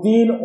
3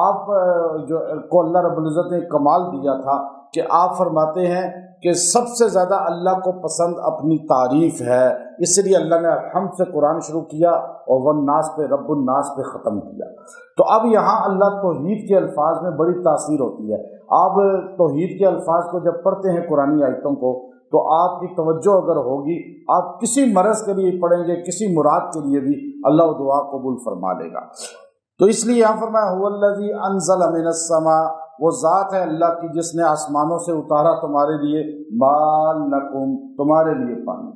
آپ جو کو اللہ رب العزت نے کمال دیا تھا کہ آپ فرماتے ہیں کہ سب سے زیادہ اللہ کو پسند اپنی تعریف ہے، اس لیے اللہ نے الحمد سے قرآن شروع کیا اور والناس پہ رب الناس پہ ختم کیا۔ تو اب یہاں اللہ توحید کے الفاظ میں بڑی تاثیر ہوتی ہے۔ آپ توحید کے الفاظ کو جب پڑھتے ہیں قرآنی آیتوں کو تو آپ کی توجہ اگر ہوگی، آپ کسی مرض کے لیے پڑھیں گے، کسی مراد کے لیے بھی اللہ دعا قبول فرما لے گا۔ تو اس لیے یہاں فرمایا هو الذی انزل من السماء، وہ ذات ہے اللہ کی جس نے آسمانوں سے اتارا تمہارے لیے ماء لکم، تمہارے لیے پانی،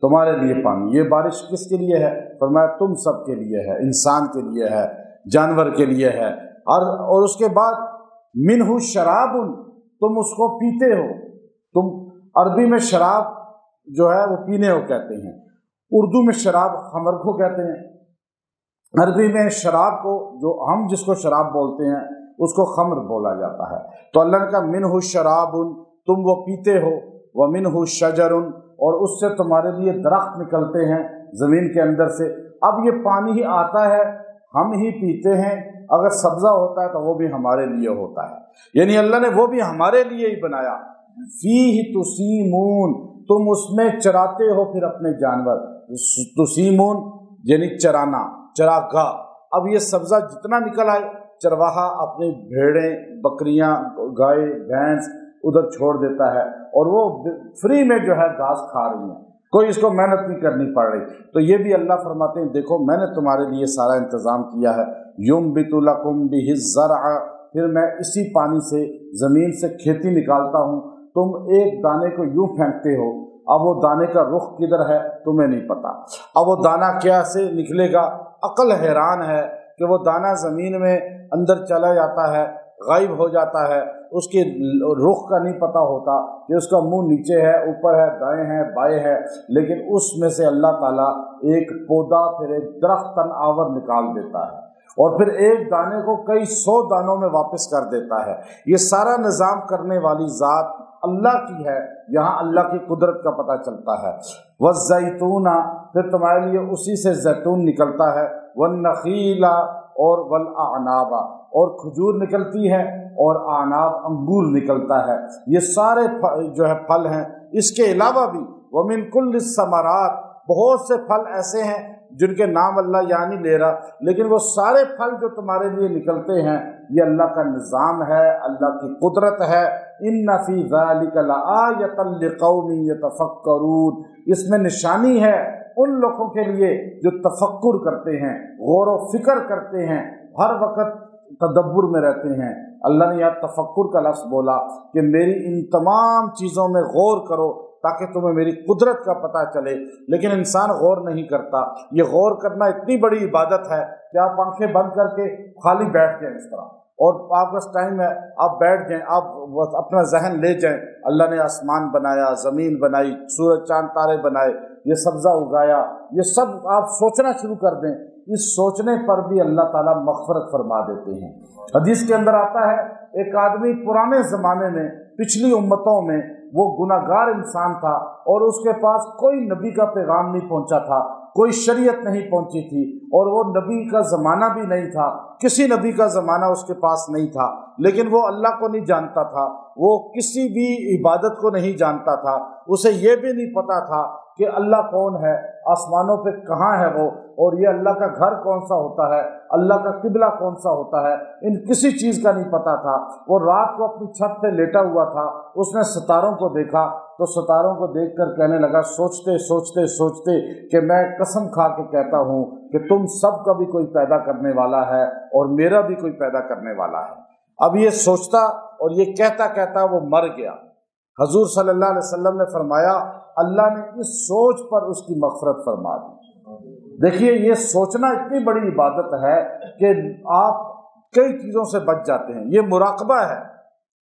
تمہارے لیے پانی۔ یہ بارش کس کے لیے ہے؟ فرمایا تم سب کے لیے ہے، انسان کے لیے ہے، جانور کے لیے ہے۔ اور اس کے بعد منہ شراب، تم اس کو پیتے ہو۔ تم عربی میں شراب جو ہے وہ پینے کو کہتے ہیں، اردو میں شراب خمر کو کہتے ہیں۔ عربی میں شراب کو، جو ہم جس کو شراب بولتے ہیں، اس کو خمر بولا جاتا ہے۔ تو اللہ نے کہا منہ شراب، تم وہ پیتے ہو، ومنہ شجر، اور اس سے تمہارے لیے درخت نکلتے ہیں زمین کے اندر سے۔ اب یہ پانی ہی آتا ہے، ہم ہی پیتے ہیں، اگر سبزہ ہوتا ہے تو وہ بھی ہمارے لیے ہوتا ہے، یعنی اللہ نے وہ بھی ہمارے لیے ہی بنایا۔ فیہ تسیمون، تم اس میں چراتے ہو پھر اپنے جانور، تسیمون یعنی چرانا، چراگاہ۔ اب یہ سبزہ جتنا نکل آئے، چرواہا اپنی بھیڑیں، بکریاں، گائے، بھینس ادھر چھوڑ دیتا ہے اور وہ فری میں جو ہے گھاس کھا رہی ہیں، کوئی اس کو محنت نہیں کرنی پڑ رہی۔ تو یہ بھی اللہ فرماتے ہیں دیکھو میں نے تمہارے لیے سارا انتظام کیا ہے۔ ینبت لکم بہ الزرع، پھر میں اسی پانی سے زمین سے کھیتی نکالتا ہوں۔ تم ایک دانے کو یوں پھینکتے ہو، اب وہ دانے کا رخ کدھر ہے تمہیں نہیں پتا، اب وہ دانہ کیسے نکلے گا۔ عقل حیران ہے کہ وہ دانہ زمین میں اندر چلا جاتا ہے، غائب ہو جاتا ہے، اس کے رخ کا نہیں پتہ ہوتا کہ اس کا منہ نیچے ہے، اوپر ہے، دائیں ہے، بائیں ہے، لیکن اس میں سے اللہ تعالیٰ ایک پودا پھر ایک درخت تن آور نکال دیتا ہے اور پھر ایک دانے کو کئی 100 دانوں میں واپس کر دیتا ہے۔ یہ سارا نظام کرنے والی ذات اللہ کی ہے، یہاں اللہ کی قدرت کا پتہ چلتا ہے۔ والزیتون، پھر تمہارے لیے اسی سے زیتون نکلتا ہے، والنخیل اور والاعناب، اور کھجور نکلتی ہے اور اعناب انگور نکلتا ہے۔ یہ سارے جو ہے پھل ہیں۔ اس کے علاوہ بھی ومن کل الثمرات، بہت سے پھل ایسے ہیں جن کے نام اللہ یہاں نہیں لے رہا، لیکن وہ سارے پھل جو تمہارے لیے نکلتے ہیں یہ اللہ کا نظام ہے، اللہ کی قدرت ہے۔ ان فی ذلک لآیۃ لقوم یتفکرون، اس میں نشانی ہے ان لوگوں کے لیے جو تفکر کرتے ہیں، غور و فکر کرتے ہیں، ہر وقت تدبر میں رہتے ہیں۔ اللہ نے یہاں تفکر کا لفظ بولا کہ میری ان تمام چیزوں میں غور کرو تاکہ تمہیں میری قدرت کا پتہ چلے، لیکن انسان غور نہیں کرتا۔ یہ غور کرنا اتنی بڑی عبادت ہے کہ آپ آنکھیں بند کر کے خالی بیٹھ جائیں اس طرح، اور آپ کا ٹائم ہے، آپ بیٹھ جائیں، آپ اپنا ذہن لے جائیں۔ اللہ نے آسمان بنایا، زمین بنائی، سورج چاند تارے بنائے، یہ سبزہ اگایا، یہ سب آپ سوچنا شروع کر دیں، اس سوچنے پر بھی اللہ تعالیٰ مغفرت فرما دیتے ہیں۔ حدیث کے اندر آتا ہے ایک آدمی پرانے زمانے میں، پچھلی امتوں میں وہ گناہگار انسان تھا اور اس کے پاس کوئی نبی کا پیغام نہیں پہنچا تھا، کوئی شریعت نہیں پہنچی تھی، اور وہ نبی کا زمانہ بھی نہیں تھا، کسی نبی کا زمانہ اس کے پاس نہیں تھا، لیکن وہ اللہ کو نہیں جانتا تھا، وہ کسی بھی عبادت کو نہیں جانتا تھا، اسے یہ بھی نہیں پتا تھا کہ اللہ کون ہے، آسمانوں پہ کہاں ہے وہ، اور یہ اللہ کا گھر کون سا ہوتا ہے، اللہ کا قبلہ کون سا ہوتا ہے، ان کسی چیز کا نہیں پتا تھا۔ وہ رات کو اپنی چھت پہ لیٹا ہوا تھا، اس نے ستاروں کو دیکھا تو ستاروں کو دیکھ کر کہنے لگا، سوچتے سوچتے سوچتے کہ میں قسم کھا کے کہتا ہوں کہ تم سب کا بھی کوئی پیدا کرنے والا ہے اور میرا بھی کوئی پیدا کرنے والا ہے۔ اب یہ سوچتا اور یہ کہتا کہتا وہ مر گیا۔ حضور صلی اللہ علیہ وسلم نے فرمایا اللہ نے اس سوچ پر اس کی مغفرت فرما دی۔ دیکھیے یہ سوچنا اتنی بڑی عبادت ہے کہ آپ کئی چیزوں سے بچ جاتے ہیں۔ یہ مراقبہ ہے،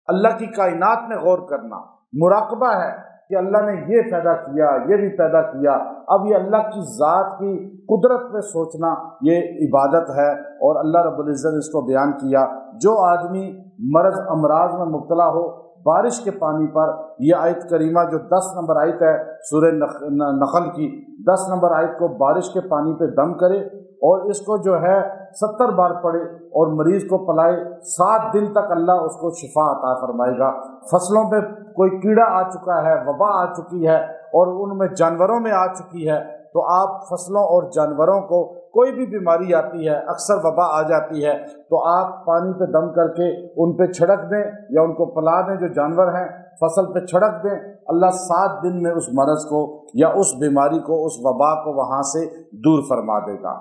اللہ کی کائنات میں غور کرنا، مراقبہ ہے کہ اللہ نے یہ پیدا کیا، یہ بھی پیدا کیا۔ اب یہ اللہ کی ذات کی قدرت پہ سوچنا یہ عبادت ہے، اور اللہ رب العزت نے اس کو بیان کیا۔ جو آدمی مرض امراض میں مبتلا ہو، بارش کے پانی پر، یہ آیت کریمہ جو 10 نمبر آیت ہے سورہ نحل کی، 10 نمبر آیت کو بارش کے پانی پہ دم کرے اور اس کو جو ہے 70 بار پڑھے اور مریض کو پلائے، 7 دن تک اللہ اس کو شفا عطا فرمائے گا۔ فصلوں پہ کوئی کیڑا آ چکا ہے، وبا آ چکی ہے اور ان میں جانوروں میں آ چکی ہے، تو آپ فصلوں اور جانوروں کو کوئی بھی بیماری آتی ہے، اکثر وبا آ جاتی ہے، تو آپ پانی پہ دم کر کے ان پہ چھڑک دیں یا ان کو پلا دیں، جو جانور ہیں فصل پہ چھڑک دیں، اللہ 7 دن میں اس مرض کو یا اس بیماری کو، اس وبا کو وہاں سے دور فرما دے گا۔